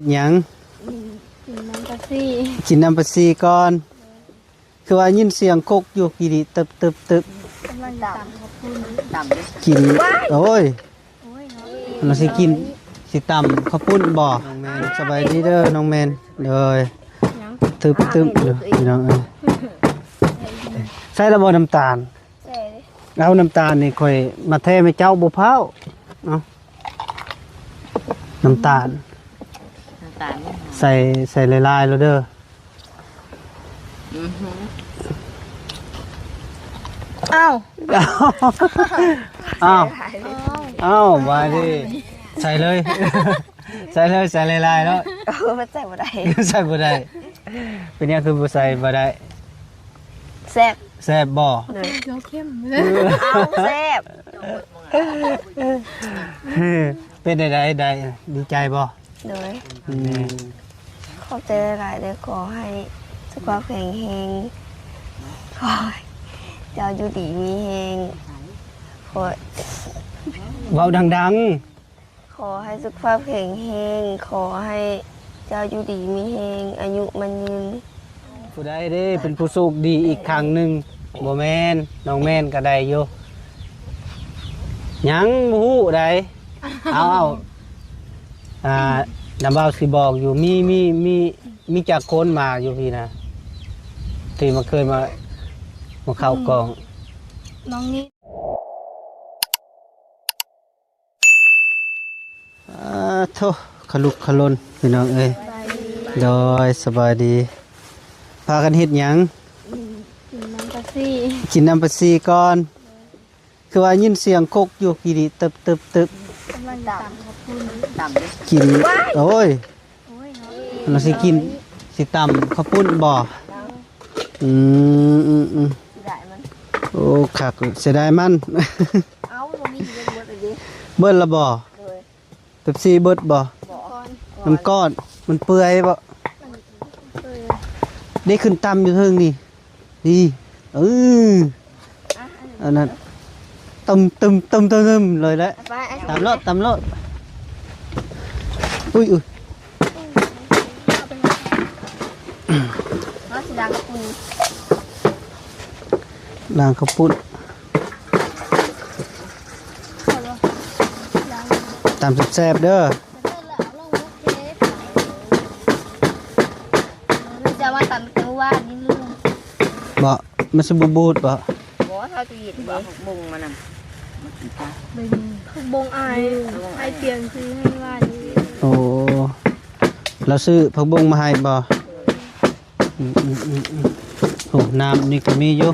หยังกินน้ำกะซี่กินน้ำปลาซีก่อนคือว่ายินเสียงกกอยู่กี่ดิตึบกำลังต่ำขอบคุณกินโอ้ยโอ้ยเราสิกินสิต่ำข้าวปุ้นบ่น้องแมนสบายดีเด้อน้องแมนเลยตึบเด้อพี่น้องใส่ระบบน้ำตาลเอาน้ำตาลนี่ค่อยมาเทให้เจ้าบุพร้าวเอาน้ำตาลใส่ลายๆแล้วเด้ออ้าวมาดิใส่เลยใส่ลายๆแล้วมันใส่บ่ได้ใส่บ่ได้เป็นยังคือบ่ใส่บ่ได้แซ่บบ่เดี๋ยวเข้มเอาแซ่บเป็นได้ดีใจบ่เลยขอบใจหลายเลยขอให้สุขภาพแข็งแรงขอเจ้าอยู่ดีมีแรงขอเว้าดังขอให้สุขภาพแข็งแรงขอให้เจ้าอยู่ดีมีแรงอายุมันยืนผู้ใดเด้เป็นผู้โชคดีอีกครั้งหนึ่งบ่แม่นน้องแม่นก็ได้อยู่ยังบ่ฮู้ได้เอาน้ำเบาสิบอกอยู่มีจากคนมาอยู่พี่นะที่มาเคยมาเข้ากองน้องนี่โธ่ขลุกขลนพี่น้องเอ้ยโดยสบายดีพากันเฮ็ดหยังกินน้ำกะซี่กินน้ำปลาซีก่อนคือว่ายินเสียงกกอยู่กี่ดิตึบกำลังต่ำขอบคุณกินโอ้ยเราสิกินสิต่ำข้าวปุ้นบ่โอ้คักเสียดายมันเบิดละบ่เป๊ปซี่เบิดบ่น้ำก้อนมันเปื่อยบ่ได้ขึ้นต่ำอยู่เทิงนี่ดีอันนั้นตึมเลยแหละตำรถอุ้ยล้างข้าวปุ้นตำแซ่บเด้อจะมาตำตัวนี่ลุงบ่มันสบูดบ่เท่าที่หยิบบ่บุ้งมานำเป็นบงไอเปลี่ยนซื้อให้ว่านี้โอ้เราซื้อผักบงมาให้บ่โอ้น้ำนี่ก็มีอยู่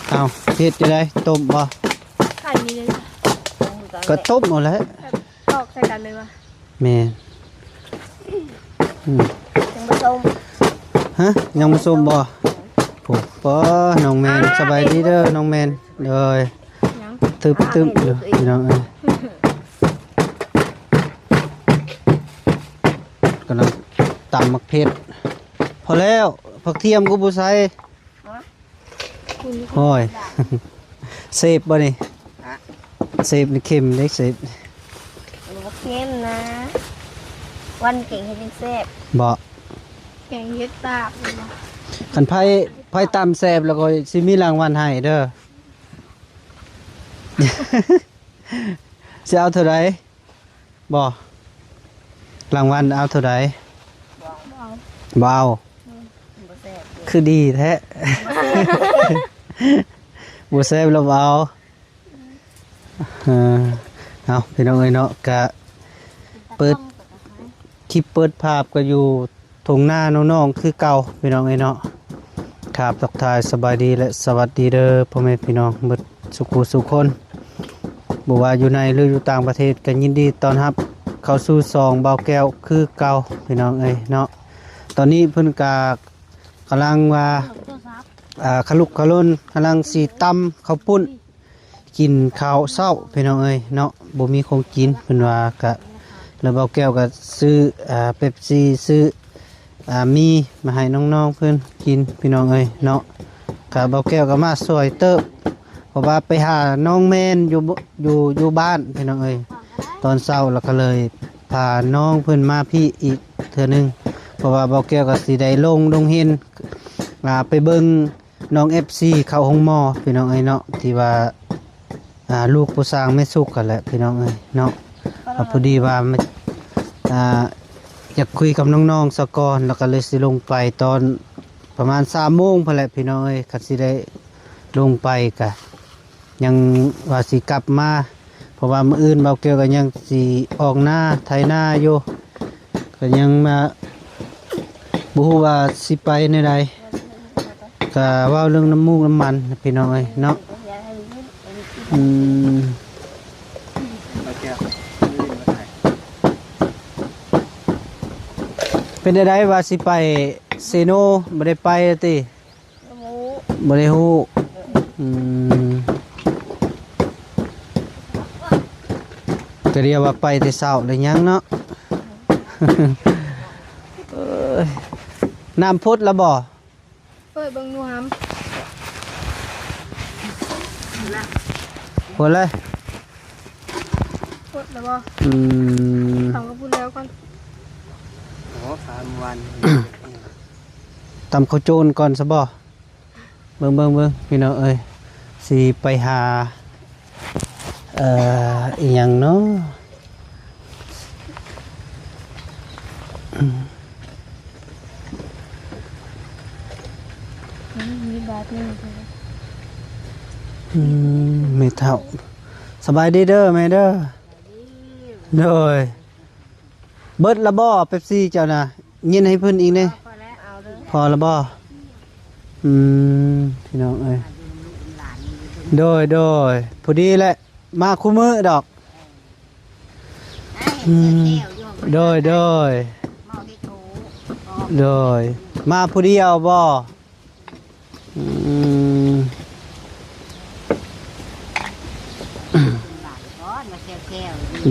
เอาเฮ็ดจะได้ต้มบ่ไข่มีเลยก็ต้มหมดแล้วตอกใส่กันเลยวะแม่ยังผสมฮะยังผสมบ่โอ้ป้อน้องแมนสบายดีเด้อน้องแมนเลยตึบอยู่พี่น้องกำลังตำมักเผ็ดพอแล้วผักเทียมกูบ่ใส่โอ้ยเซฟบ่นี่เซฟนี่เค็มเล็กเซฟเค็มนะวันเก่งให้เป็นเซฟบ่แกงเฮ็ดตาบคันไผ่ตำแซ่บแล้วก็สิมีรางวัลให้เด้อจะเอาเท่าไรบ่รางวัลเอาเท่าไรเบาคือดีแท้บัวแซ่บแล้วเบาเอาพี่น้องเอ้ยเนาะกะเปิดคลิปเปิดภาพก็อยู่ทงหน้าน้องๆคือเก่าพี่น้องเอ้ยเนาะครับทักทายสบายดีและสวัสดีเด้อพ่อแม่พี่น้องเบิดสุขคนบอกว่าอยู่ในหรืออยู่ต่างประเทศกันยินดีตอนรับเข้าสู่ซองเบาแก้วคือเก่าพี่น้องเอ้ยเนาะตอนนี้เพิ่นกำลังว่าขลุกขลุ่นกำลังสีตำข้าวปุ้นกินข้าวเช้าพี่น้องเอ้ยเนาะบ่มีของกินเพิ่นว่ากะแล้วเบาแก้วก็ซื้อเป๊ปซี่ซื้อมีมาให้น้องๆเพิ่นกินพี่น้องเอ้ยเนาะกะเบาแก้วก็มาสวยเติบเพราะว่าไปหาน้องแมนอยู่บ้านพี่น้องเอ้ยตอนเช้าแล้วก็เลย พาน้องเพิ่นมาพี่อีกเทื่อนึงเพราะว่าเบาแก้วก็สิได้ลงดงเห็นไปเบิ่งน้อง FC เข้าห้องหมอพี่น้องเอ้ยเนาะที่ว่าลูกผู้สร้างไม่สุขกันแหละพี่น้องเอ้ยเนาะพอดีว่าอยากคุยกับน้องๆสะก่อนแล้วก็เลยสิลงไปตอนประมาณ3 โมงพอแหละพี่น้องเอ้ยก็สิได้ลงไปกะยังว่าสิกลับมาเพราะว่ามื้ออื่นเบาแก้วก็ยังสิออกหน้าไถนาอยู่ก็ยังมาบ่ฮู้ว่าสิไปในใดก็เว้าเรื่องน้ำมูกน้ำมันพี่น้องเอ้ยเนาะเป็นได้ว่าสิไปเซโนบ่ได้ไปติบ่ได้ฮู้ก็เรียกว่าไปแต่เช้าเลยยังเนาะ น้ำพุดแล้วบ่เปิดเบิ่งดูหำพดเลยพดแล้วบ่ทำก็พูดแล้วก่อน3 วัน ตำข้าวโจนก่อนซะบ่เบิ่งพี่น้องเอ้ยสิไปหาอีหยังเนาะมีบาทนึงไม่เท่าสบายดีเด้อแม่เด้อโดยเบิดละบ่เป๊ปซี่เจ้าน่ะยินให้เพิ่นอีกเด้พอละบ่พี่น้องเอ้ยโดยพอดีแหละมาคู่มือดอกโดยมาผู้เดียวบ่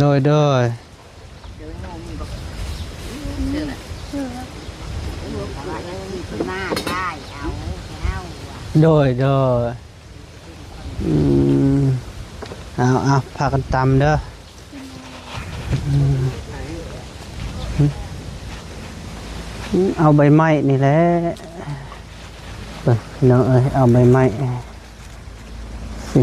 โดยโดยเอาพากันตำเด้อเอาใบไม้นี่แหละพี่น้องเอ้ยเอาใบไม้สิ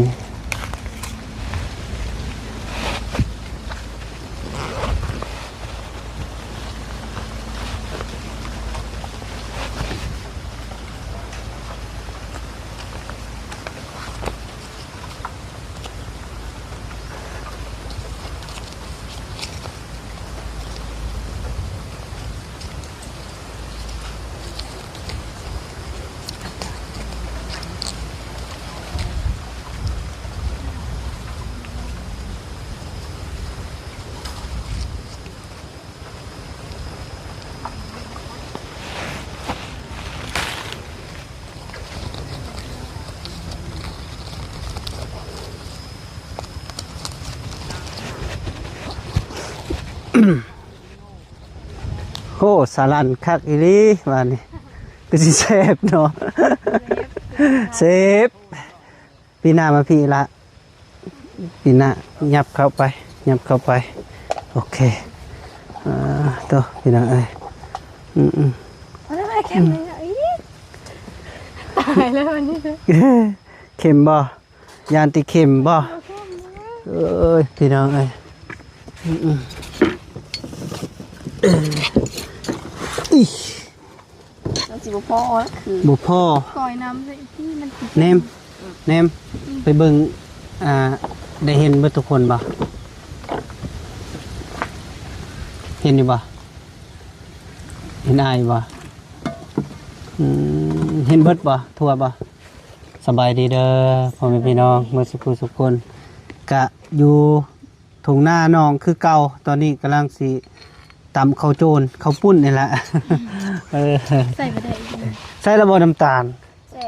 โอ้สารันคักอีหลีว่านี่ก็สิเซฟเนาะเซฟปีหน้ามาพี่ละปีหน้ายับเข้าไปโอเคตัวพี่น้องเอ้ยอะไรเข็มเลยตายแล้ววันนี้เข็มบ่ยานติเข็มบ่เอ้ยพี่น้องเอ้ยเราสิบุพ่อคือบุพ่อก่อยน้ำเลยที่มันเนมไปเบิ่งได้เห็นเบิดทุกคนบ่เห็นอยู่บ่เห็นอายบ่เห็นเบิดบ่ทั่วบ่สบายดีเด้อพ่อแม่พี่น้องเมื่อสักครู่ทุกคนกะอยู่ทุ่งนาน้องคือเก่าตอนนี้กำลังสิตำข้าวโจนข้าวปุ้นนี่แหละใส่ไปได้ใส่ระบบน้ำตาลใส่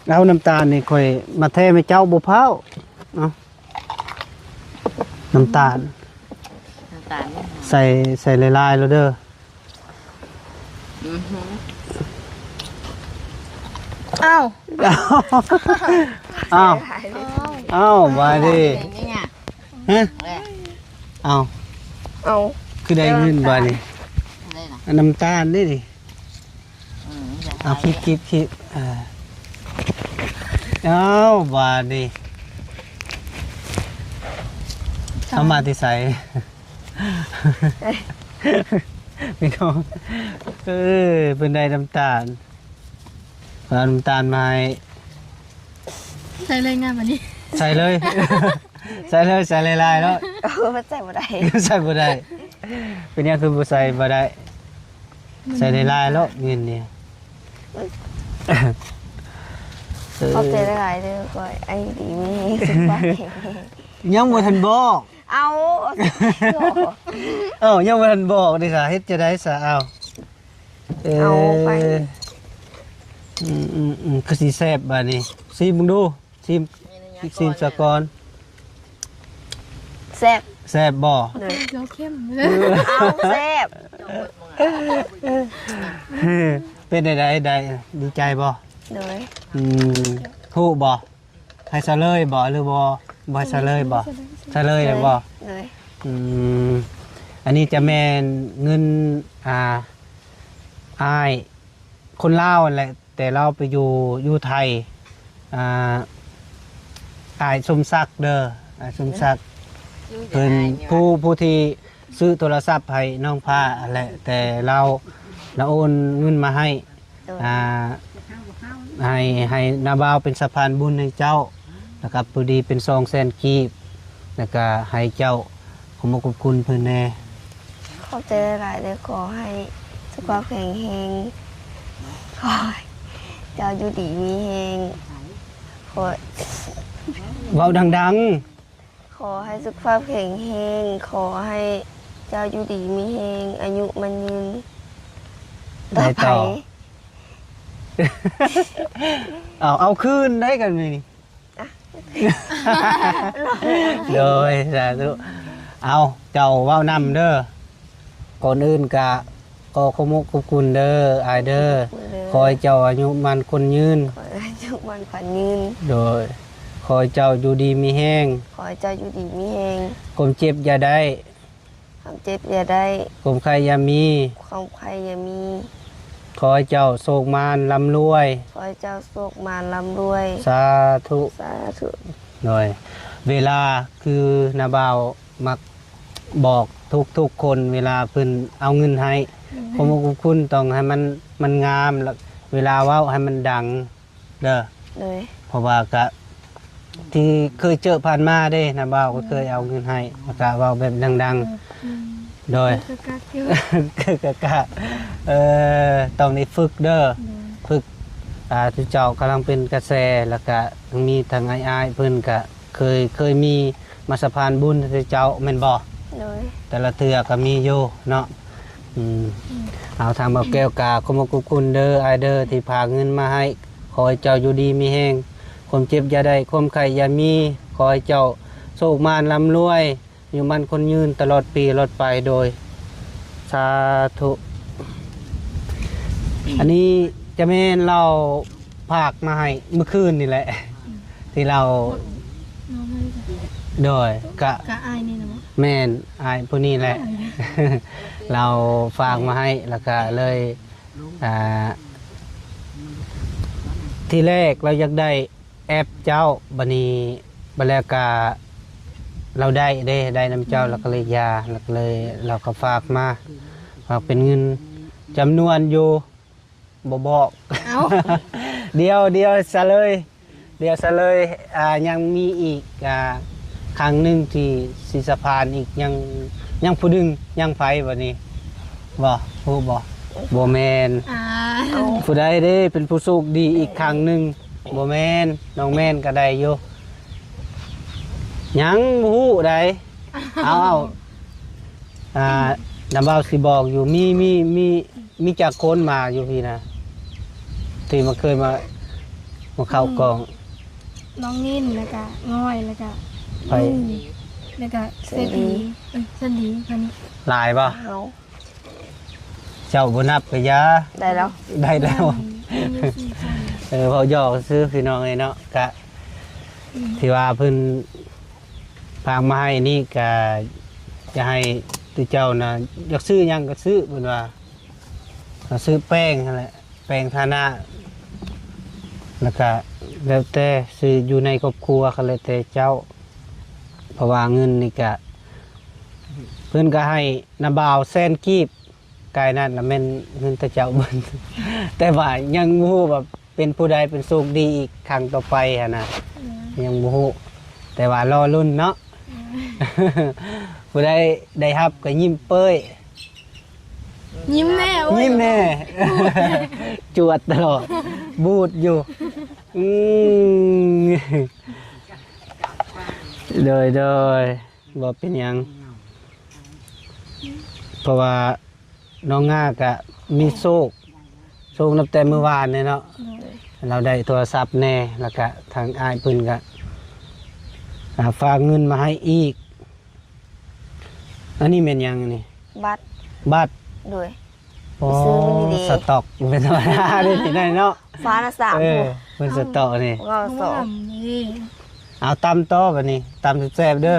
เอาน้ำตาลนี่ค่อยมาเทให้เจ้าบุพร้าวเอาน้ำตาลใส่ลายๆแล้วเด้ออ้าวมาดิฮะเอา คือได้เงินบาดนี่ ได้นะ อันน้ำตาลนี่ดิ จะ เอาคลิปเอาบาดนี่เอามาที่ใส่ พี่น้องเป็นได้น้ำตาลเอาน้ำตาลมาให้ ใช้เลยงานวันนี้ ใส่เลย ใส่เลยใส่ลายๆแล้ว มันใส่บ่ได้ ใส่บ่ได้เป็นยังคือบ่ใส่บ่ได้ใส่ลายๆแล้วเงินเนี่ย ขอบใจหลายๆเด้อก่อยไอ้ดีมีสุขภาพแข็งแรง ยังบ่ทันบอก เอา ยังบ่ทันบอกดิค่ะเฮ็ดจะได้ซะเอาไปคือสิแซ่บบัดนี้ซิมมึงดูซิมซะก่อน แซ่บ แซ่บบ่ เลย เราเข้ม เอาแซ่บ เป็นได้ดีใจบ่ เลย ฮู้บ่ให้ซะเลยบ่หรือบ่ให้ซะเลยบ่ซะเลยได้บ่ เลย อันนี้จะแม่นเงินอ้ายคนลาวนั่นแหละแต่เราไปอยู่ไทยอ้ายสมศักดิ์เด้ออ้ายสมศักดิ์เพิ่นผู้ที่ซื้อโทรศัพท์ให้น้องผ้านั่นแหละแต่เราโอนเงินมาให้ เลย ให้นาบ่าวเป็นสะพานบุญให้เจ้านะครับพอดีเป็น200,000กีบแล้วก็ให้เจ้าขอบคุณเพิ่นแน่ ขอบใจหลายๆเด้อขอให้สุขภาพแข็งแรงขอให้เจ้าอยู่ดีมีแรงขอ เว้าดัง ขอให้สุขภาพแข็งแรงขอให้เจ้าอยู่ดีมีแรงอายุมันยืน ๆได้ต่อ เอาคืนได้กันไหมนี่เลยสาธุเอาเจ้าเว้านำเด้อก่อนอื่นกะก็ขอบคุณเด้ออายเด้อขอให้เจ้าอายุมันคนยืน ขอให้อายุมันขวัญยืน โดยขอให้เจ้าอยู่ดีมีแห้ง ขอให้เจ้าอยู่ดีมีแรง ความเจ็บอย่าได้ ความเจ็บอย่าได้ ความใครอย่ามี ความใครอย่ามี ขอให้เจ้าโศกมานลำรวย ขอให้เจ้าโชคมาร่ำรวย สาธุ สาธุ หน่อยเวลาคือนาบ่าวมักบอกทุกคนเวลาเพิ่นเอาเงินให้ผมบอกคุณต้องให้มันงามแล้วเวลาเว้าให้มันดังเด้อ เลย เพราะว่ากะที่เคยเจอผ่านมาเด้นาบ่าวก็เคยเอาเงินให้แล้วก็เว้าแบบดังๆโดย กักเยอะ กะต้องได้ฝึกเด้อฝึกที่เจ้ากำลังเป็นกระแสแล้วก็มีทางอ้ายๆเพิ่นก็เคยมีมาสะพานบุญที่เจ้าแม่นบ่ เลย แต่ละเทื่อก็มีอยู่เนาะเอาทางบ่าวแก้วกาขอบคุณเด้ออ้ายเด้อที่พาเงินมาให้ขอให้เจ้าอยู่ดีมีแฮงความเจ็บอย่าได้ความไข้อย่ามีขอให้เจ้าโชคมานร่ำรวยอยู่มันคนยืนตลอดปีตลอดไปโดยสาธุอันนี้จะแม่นเราภาคมาให้เมื่อคืนนี่แหละ ที่เรา น้องไม่ได้ โดยกะ กะอายนี่นะมั้ง แม่นอายผู้นี้แหละ เราฝากมาให้แล้วก็เลยที่แรกเราอยากได้แอปเจ้าบัดนี้บัดแล้วก็เราได้น้ำเจ้าแล้วก็เลยยาแล้วก็เลยเราก็ฝากมาฝากเป็นเงินจำนวนอยู่บ่บอก เอ้า เดียวซะเลยยังมีอีกครั้งหนึ่งที่ศิสะพานอีกยังผู้ดึงยังไฟวันนี้บ่ผู้บ่แมน ผู้ใดเด้เป็นผู้โชคดีอีกครั้งหนึ่งบ่แมนน้องแมนก็ได้อยู่ยังบ่ฮู้ใดเอาน้ำเบาสิบอกอยู่มีจากคนมาอยู่พี่นะที่มาเคยมาเข้ากอง น้องนิ่นแล้วก็ง่อยแล้วก็ ไป แล้วก็เซฟีเส้นดีพันนี้ หลายป่ะ เอา เจ้าบนับไปยา ได้แล้ว ได้แล้ว มีสี่คน พอหยอกซื้อพี่น้องเลยเนาะกะที่ว่าเพิ่นพามาให้นี่กะจะให้ ตัวเจ้าน่ะอยากซื้อหยังก็ซื้อเพิ่นว่าซื้อแป้งนั่นแหละแป้งทาหน้าแล้วก็แล้วแต่ซื้ออยู่ในครอบครัวก็แล้วแต่เจ้าเพราะว่าเงินนี่ก็เพิ่นก็ให้นาบ่าวแสนกีบกายนั้นละแม่นเงินแต่เจ้าเบิ่น แต่ว่ายังบ่ฮู้ว่าเป็นผู้ใดเป็นโชคดีอีกครั้งต่อไปหั่นน่ะยังบ่ฮู้แต่ว่ารอลุ้นเนาะ ผู้ใดได้รับก็ยิ้มเป้ย ยิ้มแน่โอ้ย ยิ้มแน่ จวดตลอดบูดอยู่โดยบ่เป็นหยังเพราะว่าน้องง่ากะมีโชคนับแต่เมื่อวานเนี่ยเนาะเราได้โทรศัพท์แน่แล้วก็ทางอ้ายเพิ่นก็ฝากเงินมาให้อีกอันนี้เป็นหยังนี่ บัตร โดย อ๋อ ซื้อมันดีๆ สต็อกเป็นธรรมดาได้ที่ไหนเนาะ ฟ้าละสาม เออเป็นสต็อกนี่ เราสอง นี่ เอาตำต่อบัดนี้ตำแซ่บๆเด้อ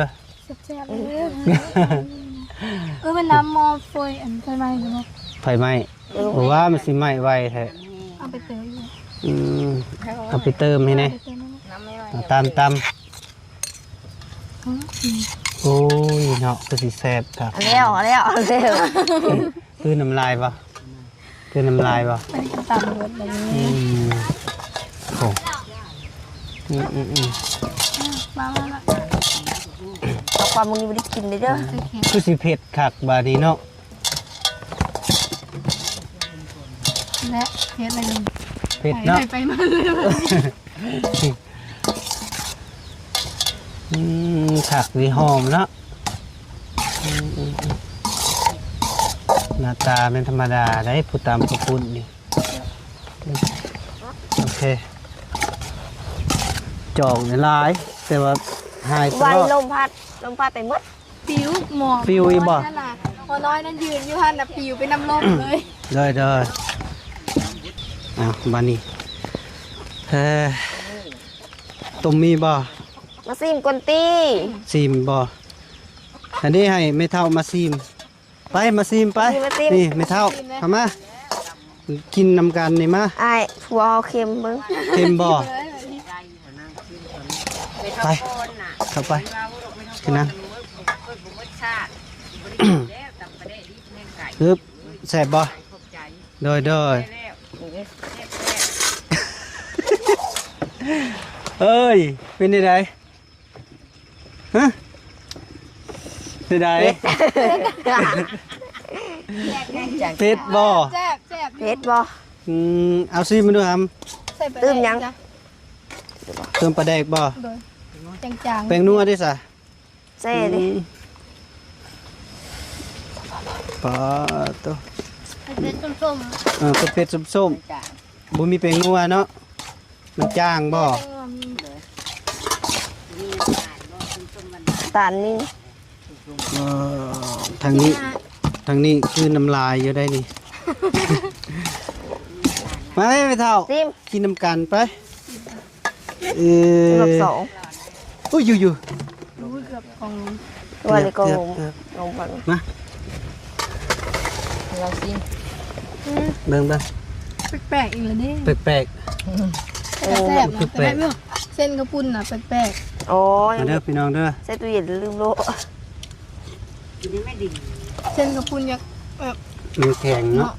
แซ่บๆเลยมันน้ำมอฟอยอันไฟไหม้อยู่เนาะ ไฟไหม้เพราะว่ามันสิไหม้ไวแท้ เอาไปเตยอยู่ อืมเอาไปเติมให้แน่ ไปเตยนั่น น้ำไม่ไหว เอาตำโอ้ยเนาะก็สิแซ่บครับ เอาแล้ว คือน้ำลายบ่คือน้ำลายบ่ ไปตามรถแบบ อื นี้ มโอ้อืม มา เอาความมึงนี่ไม่ได้กินเลยเด้อ คือสิเผ็ดคักบาดนี้เนาะ และเทสอะไรนี่ เผ็ดเนาะ ไปมาเลย ผักดีหอมเนาะหน้าตาเป็นธรรมดาได้ผู้ตามผู้ปุ่นนี่โอเคจอกในลายแต่ว่าหายต วัน ลอด ลมพัดไปหมด ปิวหมอก ปิวอีบ่ นั่นน่ะพอน้อยนั่นยืนอยู่หันน่ะปิวไปน้ำลมเลย เลยเอาบานี่ต้มมีบ่ มาซิมกวนตี้ ซีมบ่อันนี้ให้ไม่เท่ามาซีมไปมาซีมไปนี่ไม่เท่าทำมากินนำกันนี่มา ไอ้ผัวเอาเค็มมึง เค็มบ่ไปเข้าไปกินนะฮึบแซ่บบ่โดยเอ้ยเป็นไงฮะเป็นไงเผ็ดบ่ แซ่บ เพชรบ่ เอาซิมาดูครับ ใส่ไป ตื้มยัง เติมปลาแดกบ่ โดยจางๆ แป้งนัวได้สะ เซ่ดิ ปลาตัว เป็นส้ม ตัวเป็ดส้มๆบ่มีแป้งนัวเนาะมันจ้างบ่ ตาลนี่ ทางนี้คือน้ำลายอยู่ได้นี่ มาไม่เท่า ซิม กินน้ำกันไปสำหรับสอง อุ้ยอยู่ รู้เกือบของ วันนี้ก็ลม เกือบ พัน มา เราซิม เบิ่ง แปลกๆอีกแล้วนี่ แปลก แต่แซ่บนะแต่ไม่รู้เส้นกระปุ้นน่ะแปลก โอ้ย ๆมาเด้อพี่น้องเด้อ ใส่ตู้เย็นลืมโล ๆเส้นกระปุ้นยักแบบ มันแข็งเนาะ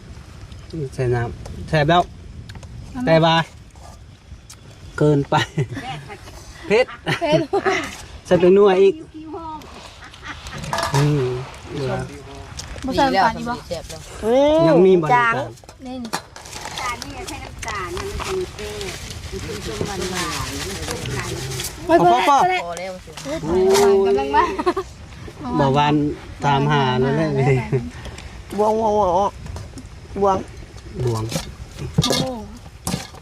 ใส่น้ำแซ่บแล้วแต่บายเกินไปเผ็ด เผ็ด ใส่เป็นนัวอีกอืม บ่ใส่น้ำตาลอีกบ่ เจ็บแล้ว ยังมีบ่ จาง นี่ พ่อ พอแล้วสิ กำลังมา บอกวันตามหานั่นแหละนี่ บวงบวง บวง โอ้โห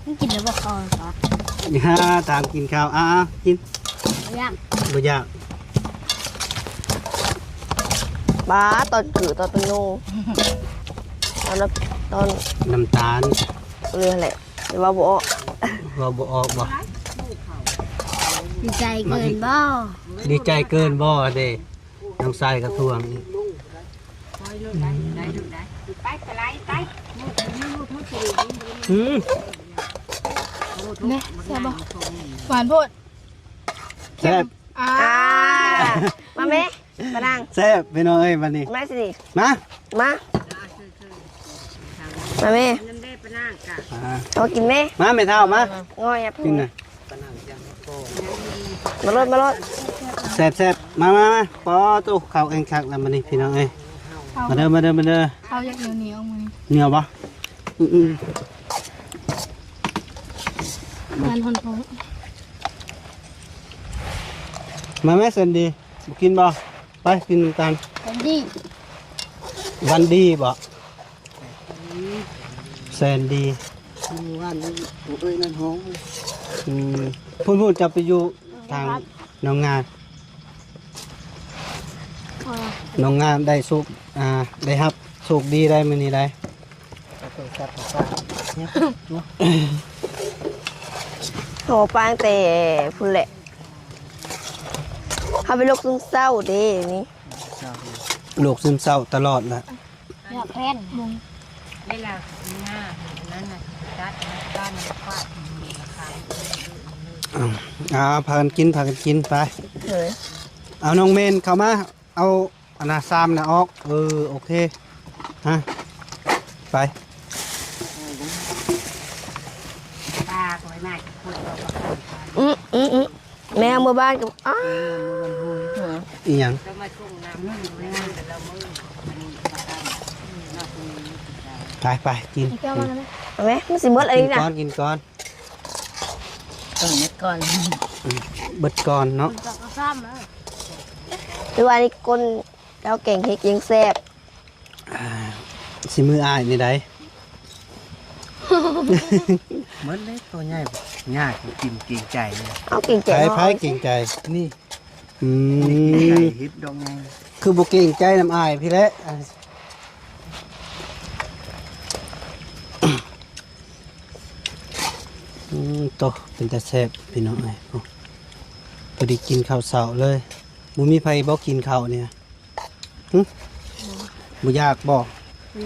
นี่กินแล้วบอกเขาเหรอ ฮ่าตามกินข้าวกิน ย่าง บ่ยาก บ้าตอนกือตอนเป็นโนตอน น้ำตาล เรือแหละหรือว่าบ่ เราบ่ออกบ่ ดีใจเกินบ่ ดีใจเกินบ่เด้น้องชายกระทวงอีก อืม เนี่ยแซ่บบ่หวานโพด แซ่บ อ่า มาแม่มานั่ง แซ่บพี่น้องเอ้ยวันนี้ มาสิ มา มาแม่ อ่า เอากินแม่ มาไม่เท่ามา ง่อยอ่ะ กินน่ะ มาลด แซ่บแซ่บมาปอตู้ข้าวเองคักแล้ววันนี้พี่น้องเอ้ยมาเด้อ เอาอยากเหนียวๆมื้อนี้ เหนียวปะอืม งานทนของ มาแม่เซนดีบ่กินบ่ไปกินน้ำตาล เป็นดี วันดีบ่แซนดี ว่านี่เอ้ยนั่นห้อง พูดจะไปอยู่ทางหน้องงานหน้องงานได้สุกได้ครับสุกดีได้มื้อนี้ได้ โหปางแต่พุ่นแหละเขาเป็นโรคซึมเศร้าเด้นี่ โรคซึมเศร้าตลอดแหละ อยากแพนมง นี่แหละหน้านั่นน่ะจัดด้านฟาดราคา พากันกินไป เฮ้ย เอาน้องเมนเข้ามาเอาอันน่ะซามน่ะออกโอเคฮะไป ปากไว้หน้าพูดบอกว่า แม่เมื่อบ้านกับอีหยัง จะมาชุ่มน้ำมันไม่งานแต่ละมื้อไปกิน อีกแก้วมาแล้วไหม เอาไหมมันสิเบิดอะไร กิน นะ ก่อน ต้องเม็ดก่อน เบิดก่อนเนาะ จากกระซ้ำแล้ว หรือว่านี่คนเราเก่งเฮ็ดยังแซ่บ สิมืออ้ายนี่ได้ เหมือนเล็กตัวใหญ่ง่ายกินเก่งใจเลย เอาเก่งใจ ไผเก่งใจ นี่ อืม ฮิตดองไง คือบ่เก่งใจน้ำอ้ายพี่แหละโตเป็นตาแซ่บพี่น้องเอ้ยพอดีกินข้าวเช้าเลยบ่มีไผบ่กินข้าวเนี่ยหึบ่อยากบ่ อ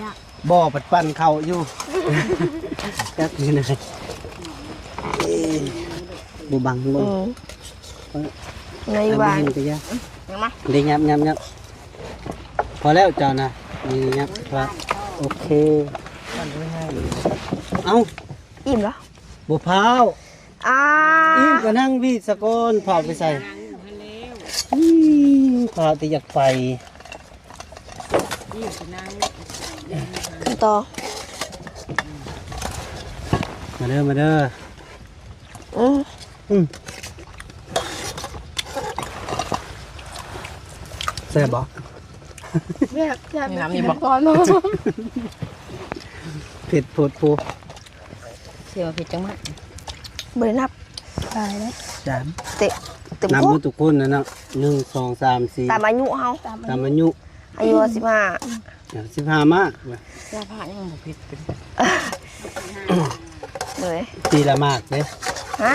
ยาก บ่ปัดปั่นข้าวอยู่ จักนี่นะบ่บังบ่ ในบ้าน เห็นก็ยาก มา ได้งับพอแล้วเจ้านะนี่งับครับโอเคเอ้า อิ่มแล้ว บ่พร้าว อิ่มก็นั่งพี่สะกอนเผาไปใส่เผาแต่อยากไป ต่อ มาเด้อ แซ่บบ่ อยากกินก่อนเนาะ เผ็ดโพดโพ เสียวผิดจังมั้ย เบอร์นับ ตายแล้ว จาน เตะเต็ม นับ พว มื ก อทุกคนนะเนาะ1 2 3 4 ตามอายุเฮา ตาม ตามอายุ อายุ15มาก เสื้อผ้ายังบ่ผิดเป็น เลย ปีละมากเด้ ฮะ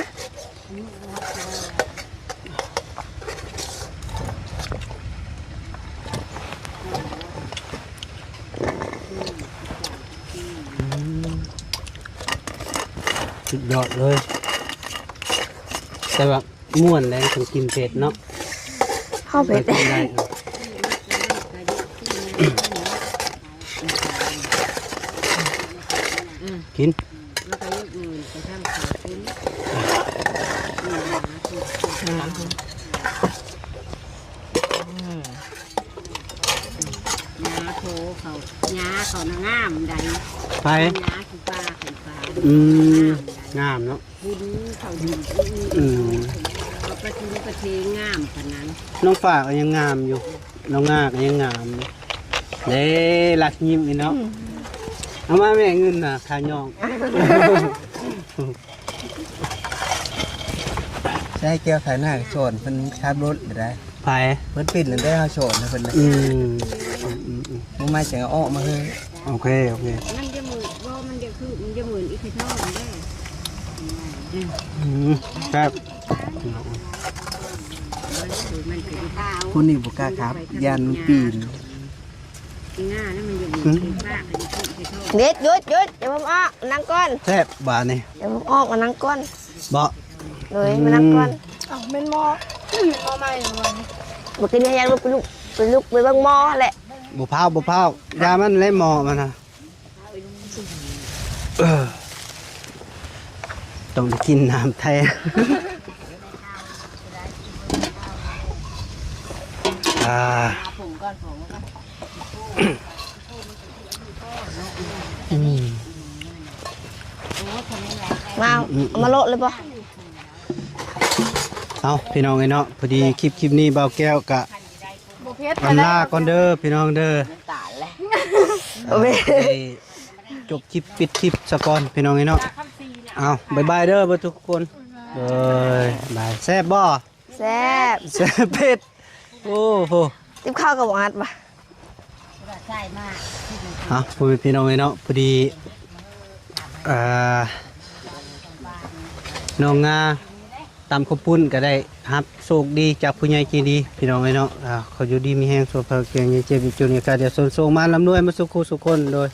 สุดยอดเลยแต่ว่าม่วนแรงถึงกินเผ็ดเนาะ เข้าไป ไปกินได้กิน แล้วก็ยกมือไปทำขาวขึ้นยาโถเขายาเขานางงามใด ไป ยาคือปลาไข่ปลาง ามเนาะ บุญเขาดี เขาประทิงประเทงามขนาดนั้น น้องฝากก็ยังงามอยู่ น้องงาก็ยังงามเด้รักยิ้มอีเนาะเอามาแม่เงินน่ะค่าย่อง ใช่แก้วขายหน้าโฉนเพิ่นขับรถได้ ไป เพิ่นปิดแล้วได้เฮาโฉนนะเพิ่นน่ะ อืม บ่มาจังเอาออกมาเฮ้ย โอเค มันจะหมื่นว่ามันจะคือมันจะหมื่นอีกทีเท่าได้ ครับ มันคือมันคือเท้า คนนี้บ่กล้าครับยานมันปีน ง่านี่มันอยู่ที่ภาคที่โทษ เด็ดหยุดเดี๋ยวผมออกนั่งก่อน แซ่บบาดนี่ เดี๋ยวผมออกมานั่งก่อน บ่ เลยมานั่งก่อน อ้าวเป็นหมอใหม่หรือวันนี้ บอกกินยังลูกไปเบิ่งหมอแหละ บ่พาวยามันเลยหมอมันน่ะต้องได้กินน้ำแท้ ผมก่อนผมก็ มาเอามาโลดเลยปะ เอาพี่น้องไอ้เนาะพอดีคลิปนี้เบาแก้วกะ โบเพชร อำลาก่อนเด้อพี่น้องเด้อ ตายแล้ว โอเค ได้จบคลิปปิดคลิปซะก่อนพี่น้องไอ้เนาะเอาบ๊ายบายเด้อเบ่ทุกคนเอ้ยบายแซ่บบ่ แซ่บ แซ่บเผ็ดโอ้โห ติบข้าวกับหวานปะ ใช่มาก เอาพี่น้องไอ้เนาะพอดีน้องงาตำข้าวปุ้นก็ได้รับโชคดีจากผู้ใหญ่ใจดีพี่น้องไอ้เนาะเขาอยู่ดีมีแห้งสุขภาพแข็งแรงเจ็บอยู่จุนกาเดี๋ยวส่งมาลำนวยมาสุขสุขคนโดย